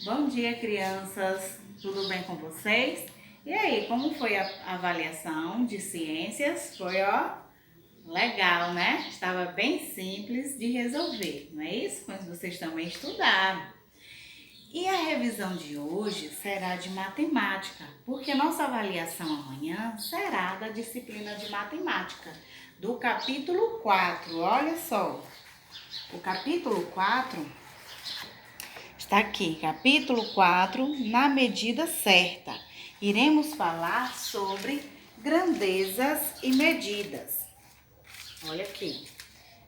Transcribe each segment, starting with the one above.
Bom dia, crianças. Tudo bem com vocês? E aí, como foi a avaliação de ciências? Foi, legal, né? Estava bem simples de resolver, não é isso? Mas vocês também estudaram. E a revisão de hoje será de matemática, porque nossa avaliação amanhã será da disciplina de matemática, do capítulo 4. Olha só, o capítulo 4 está aqui, capítulo 4, na medida certa. Iremos falar sobre grandezas e medidas. Olha aqui,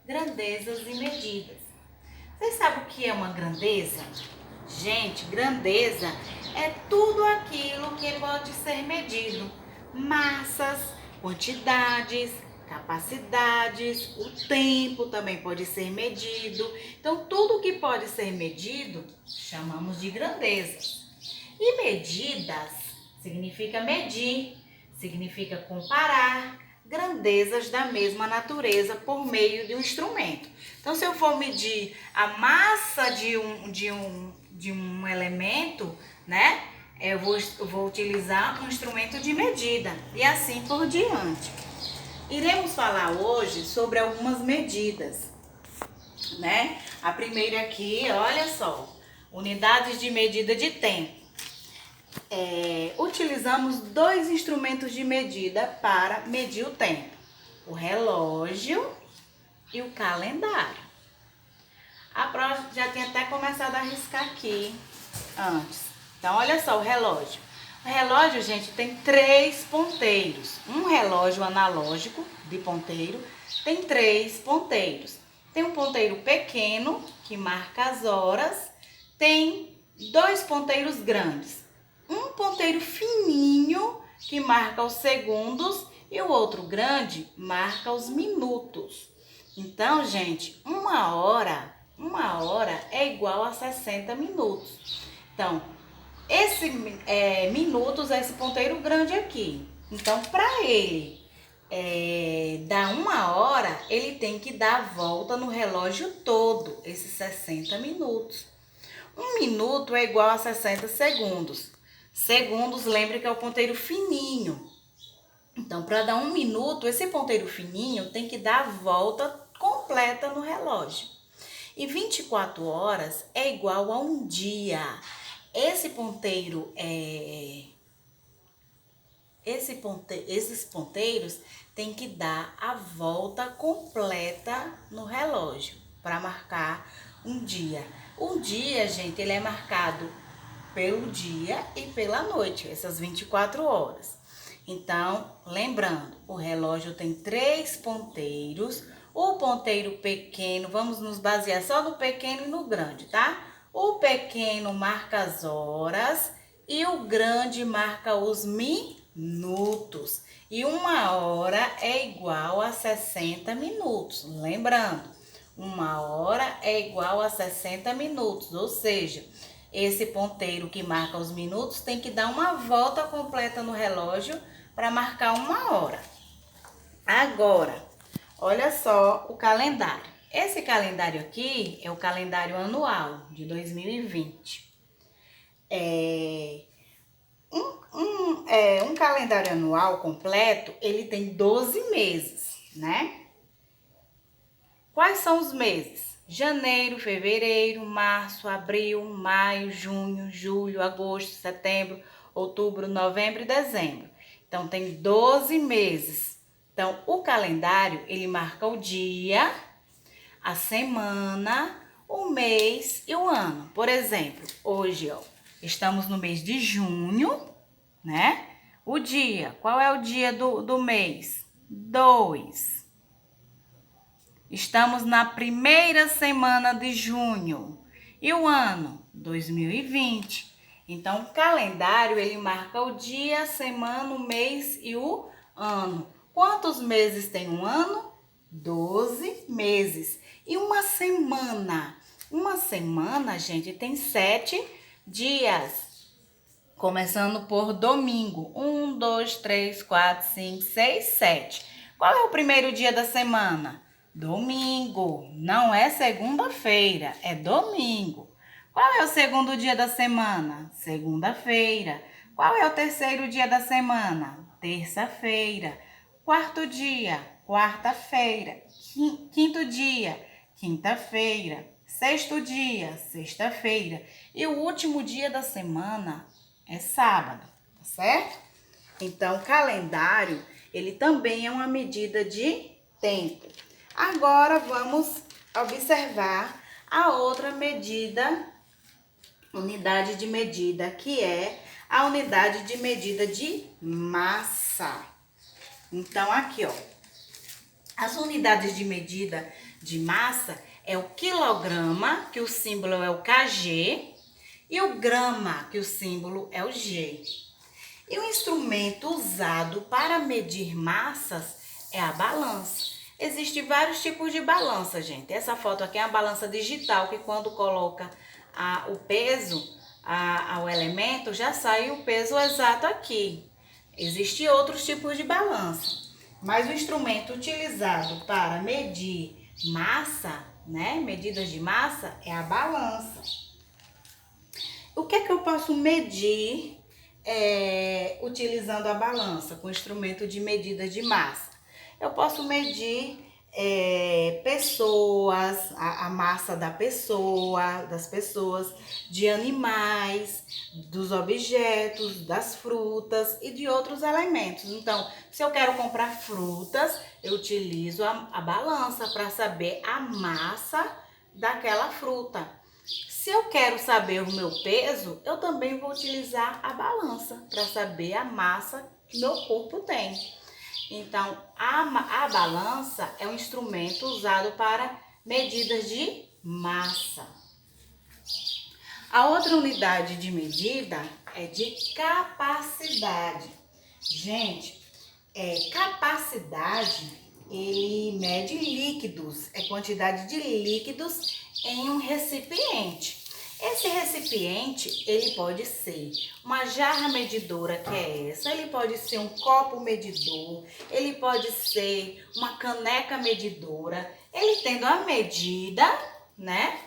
grandezas e medidas. Vocês sabem o que é uma grandeza? Gente, grandeza é tudo aquilo que pode ser medido. Massas, quantidades, capacidades, o tempo também pode ser medido. Então, tudo que pode ser medido, chamamos de grandezas. E medidas significa medir, significa comparar grandezas da mesma natureza por meio de um instrumento. Então, se eu for medir a massa de um elemento, né? Eu vou utilizar um instrumento de medida e assim por diante. Iremos falar hoje sobre algumas medidas, né? A primeira aqui, olha só, unidades de medida de tempo. Utilizamos dois instrumentos de medida para medir o tempo: o relógio e o calendário. A prova já tinha até começado a riscar aqui antes. Então, olha só o relógio. O relógio, gente, tem 3 ponteiros. Um relógio analógico de ponteiro tem 3 ponteiros. Tem um ponteiro pequeno, que marca as horas. Tem 2 ponteiros grandes. Um ponteiro fininho, que marca os segundos. E o outro grande marca os minutos. Então, gente, uma hora é igual a 60 minutos. Então, esse minutos é esse ponteiro grande aqui. Então, para ele dar uma hora, ele tem que dar a volta no relógio todo, esses 60 minutos. Um minuto é igual a 60 segundos. Segundos, lembre que é o ponteiro fininho. Então, para dar um minuto, esse ponteiro fininho tem que dar a volta completa no relógio. E 24 horas é igual a um dia. Esses ponteiros têm que dar a volta completa no relógio para marcar um dia. Um dia, gente, ele é marcado pelo dia e pela noite, essas 24 horas. Então, lembrando, o relógio tem 3 ponteiros. O ponteiro pequeno, vamos nos basear só no pequeno e no grande, tá? O pequeno marca as horas e o grande marca os minutos. E uma hora é igual a 60 minutos. Lembrando, uma hora é igual a 60 minutos, ou seja, esse ponteiro que marca os minutos tem que dar uma volta completa no relógio para marcar uma hora. Agora, olha só o calendário. Esse calendário aqui é o calendário anual de 2020. Um calendário anual completo, ele tem 12 meses, né? Quais são os meses? Janeiro, fevereiro, março, abril, maio, junho, julho, agosto, setembro, outubro, novembro e dezembro. Então, tem 12 meses. Então, o calendário, ele marca o dia, a semana, o mês e o ano. Por exemplo, hoje, estamos no mês de junho, né? O dia, qual é o dia do mês? 2. Estamos na primeira semana de junho. E o ano? 2020. Então, o calendário, ele marca o dia, a semana, o mês e o ano. Quantos meses tem um ano? 12 meses. E uma semana? Uma semana, gente, tem 7 dias. Começando por domingo. 1, 2, 3, 4, 5, 6, 7. Qual é o primeiro dia da semana? Domingo. Não é segunda-feira, é domingo. Qual é o segundo dia da semana? Segunda-feira. Qual é o terceiro dia da semana? Terça-feira. Quarto dia? Quarta-feira. Quinto dia? Quinta-feira. Sexto dia? Sexta-feira. E o último dia da semana é sábado, tá certo? Então, o calendário, ele também é uma medida de tempo. Agora, vamos observar a outra medida, unidade de medida, que é a unidade de medida de massa. Então, aqui, ó, as unidades de medida de massa é o quilograma, que o símbolo é o kg, e o grama, que o símbolo é o g. E o instrumento usado para medir massas é a balança. Existem vários tipos de balança, gente. Essa foto aqui é uma balança digital, que quando coloca o peso ao elemento, já sai o peso exato aqui. Existem outros tipos de balança, mas o instrumento utilizado para medir massa, né, medidas de massa, é a balança. O que é que eu posso medir utilizando a balança, com o instrumento de medida de massa? Eu posso medir pessoas, a massa das pessoas, de animais, dos objetos, das frutas e de outros elementos. Então, se eu quero comprar frutas, eu utilizo a balança para saber a massa daquela fruta. Se eu quero saber o meu peso, eu também vou utilizar a balança para saber a massa que meu corpo tem. Então, a balança é um instrumento usado para medidas de massa. A outra unidade de medida é de capacidade. Gente, capacidade, ele mede líquidos, é quantidade de líquidos em um recipiente. Esse recipiente, ele pode ser uma jarra medidora, que é essa, ele pode ser um copo medidor, ele pode ser uma caneca medidora. Ele tendo a medida, né,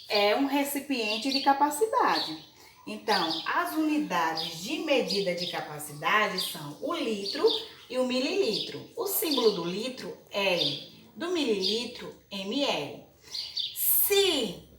é um recipiente de capacidade. Então, as unidades de medida de capacidade são o litro e o mililitro. O símbolo do litro, L, do mililitro, ml. Se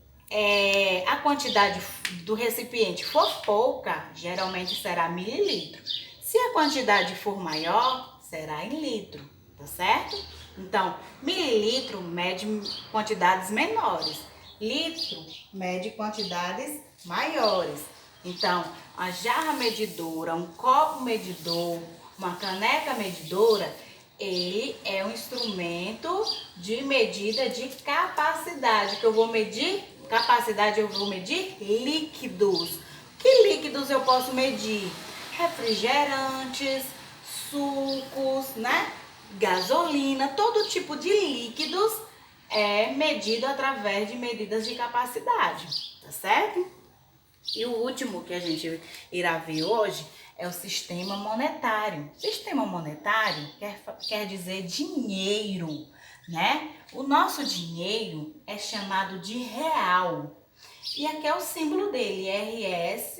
a quantidade do recipiente for pouca, geralmente será mililitro. Se a quantidade for maior, será em litro, tá certo? Então, mililitro mede quantidades menores, litro mede quantidades maiores. Então, a jarra medidora, um copo medidor, uma caneca medidora, ele é um instrumento de medida de capacidade, que eu vou medir. Capacidade, eu vou medir líquidos. Que líquidos eu posso medir? Refrigerantes, sucos, né? Gasolina, todo tipo de líquidos é medido através de medidas de capacidade, tá certo? E o último que a gente irá ver hoje é o sistema monetário. Sistema monetário quer dizer dinheiro, né? O nosso dinheiro é chamado de real. E aqui é o símbolo dele, RS,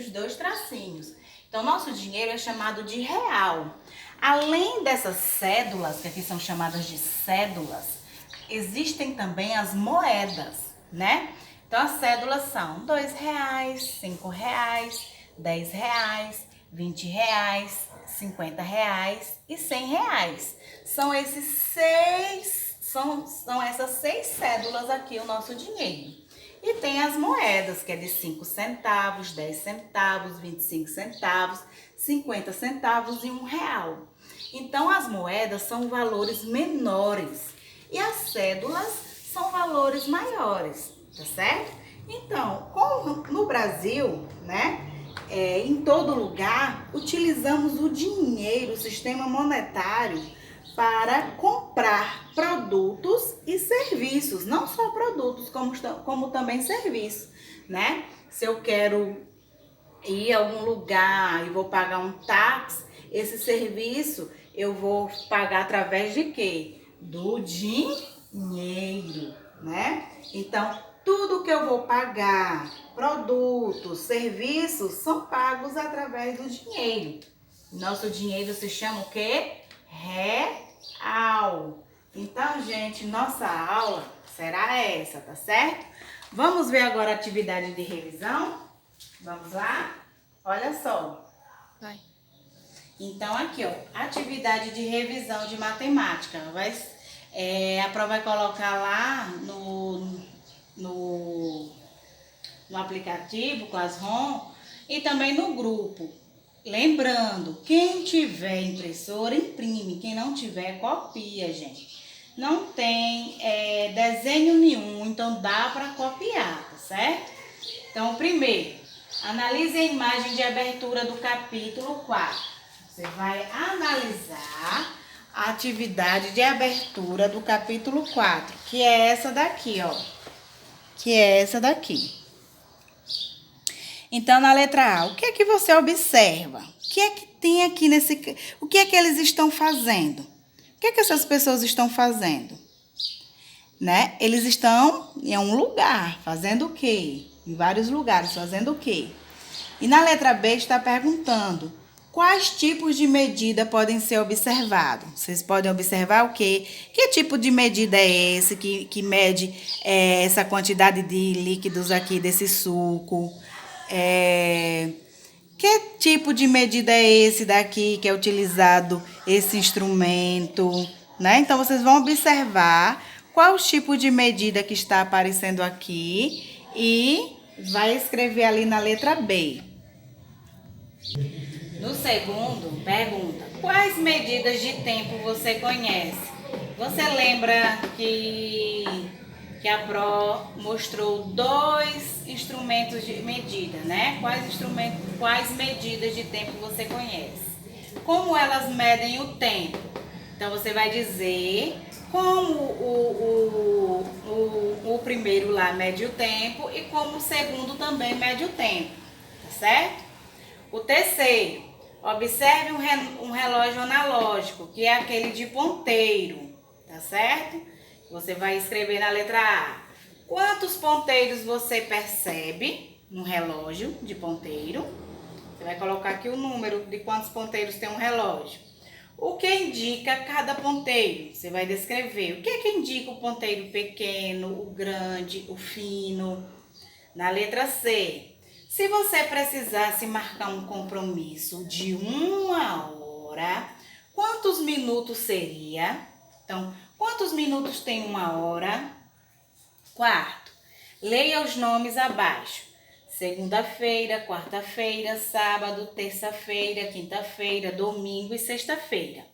os dois tracinhos. Então, nosso dinheiro é chamado de real. Além dessas cédulas, que aqui são chamadas de cédulas, existem também as moedas, né? Então, as cédulas são R$2, R$5, R$10, R$20, R$50 e R$100. São essas 6 cédulas aqui, o nosso dinheiro. E tem as moedas, que é de 5 centavos, 10 centavos, 25 centavos, 50 centavos e R$1. Então, as moedas são valores menores e as cédulas são valores maiores, tá certo? Então, como no Brasil, né, em todo lugar, utilizamos o dinheiro, o sistema monetário, para comprar produtos e serviços, não só produtos, como também serviços, né? Se eu quero ir a algum lugar e vou pagar um táxi, esse serviço eu vou pagar através de quê? Do dinheiro, né? Então, Tudo que eu vou pagar, produtos, serviços, são pagos através do dinheiro. Nosso dinheiro se chama o quê? Real. Então, gente, nossa aula será essa, tá certo? Vamos ver agora a atividade de revisão? Vamos lá? Olha só. Vai. Então, aqui, ó, atividade de revisão de matemática. A prova vai colocar lá no aplicativo Classroom e também no grupo. Lembrando, quem tiver impressora, imprime. Quem não tiver, copia, gente. Não tem desenho nenhum, então dá para copiar, tá certo? Então, primeiro, analise a imagem de abertura do capítulo 4. Você vai analisar a atividade de abertura do capítulo 4, que é essa daqui, ó. Que é essa daqui. Então, na letra A, o que é que você observa? O que é que tem aqui nesse... O que é que eles estão fazendo? O que é que essas pessoas estão fazendo? Né? Eles estão em um lugar, fazendo o quê? Em vários lugares, fazendo o quê? E na letra B está perguntando quais tipos de medida podem ser observados. Vocês podem observar o quê? Que tipo de medida é esse que mede essa quantidade de líquidos aqui desse suco? Que tipo de medida é esse daqui que é utilizado esse instrumento? Né? Então, vocês vão observar qual o tipo de medida que está aparecendo aqui e vai escrever ali na letra B. No segundo, pergunta: quais medidas de tempo você conhece? Você lembra que a Pro mostrou 2 instrumentos de medida, né? Quais medidas de tempo você conhece? Como elas medem o tempo? Então, você vai dizer como o primeiro lá mede o tempo e como o segundo também mede o tempo, tá certo? O terceiro, observe um relógio analógico, que é aquele de ponteiro, tá certo? Você vai escrever na letra A. Quantos ponteiros você percebe no relógio de ponteiro? Você vai colocar aqui o número de quantos ponteiros tem um relógio. O que indica cada ponteiro? Você vai descrever. O que é que indica o ponteiro pequeno, o grande, o fino? Na letra C. Se você precisasse marcar um compromisso de 1 hora, quantos minutos seria? Então, quantos minutos tem 1 hora? Quarto, leia os nomes abaixo. Segunda-feira, quarta-feira, sábado, terça-feira, quinta-feira, domingo e sexta-feira.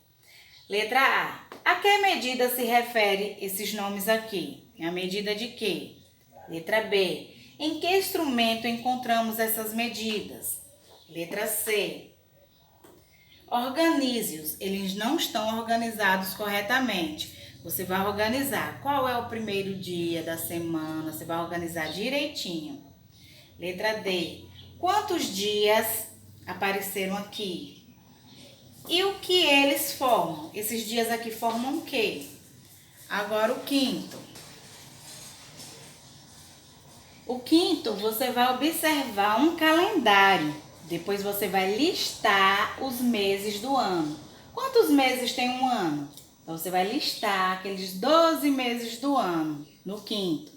Letra A. A que medida se refere esses nomes aqui? É a medida de quê? Letra B. Em que instrumento encontramos essas medidas? Letra C. Organize-os. Eles não estão organizados corretamente. Você vai organizar qual é o primeiro dia da semana. Você vai organizar direitinho. Letra D. Quantos dias apareceram aqui? E o que eles formam? Esses dias aqui formam o quê? Agora o quinto. O quinto, você vai observar um calendário. Depois você vai listar os meses do ano. Quantos meses tem um ano? Então, você vai listar aqueles 12 meses do ano, no quinto.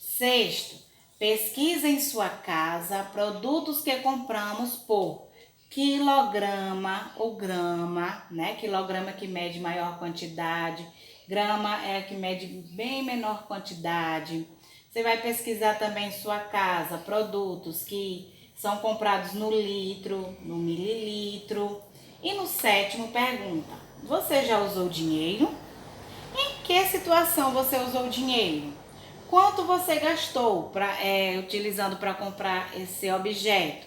Sexto, pesquisa em sua casa produtos que compramos por quilograma ou grama, né? Quilograma que mede maior quantidade, grama é a que mede bem menor quantidade. Você vai pesquisar também em sua casa produtos que são comprados no litro, no mililitro. E no sétimo, pergunta: você já usou dinheiro? Em que situação você usou dinheiro? Quanto você gastou utilizando para comprar esse objeto?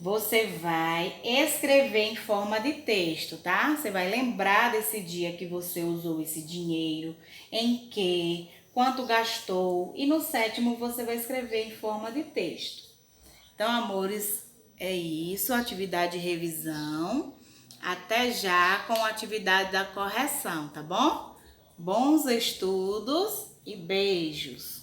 Você vai escrever em forma de texto, tá? Você vai lembrar desse dia que você usou esse dinheiro, em que, quanto gastou. E no sétimo você vai escrever em forma de texto. Então, amores, é isso, atividade de revisão. Até já com a atividade da correção, tá bom? Bons estudos e beijos!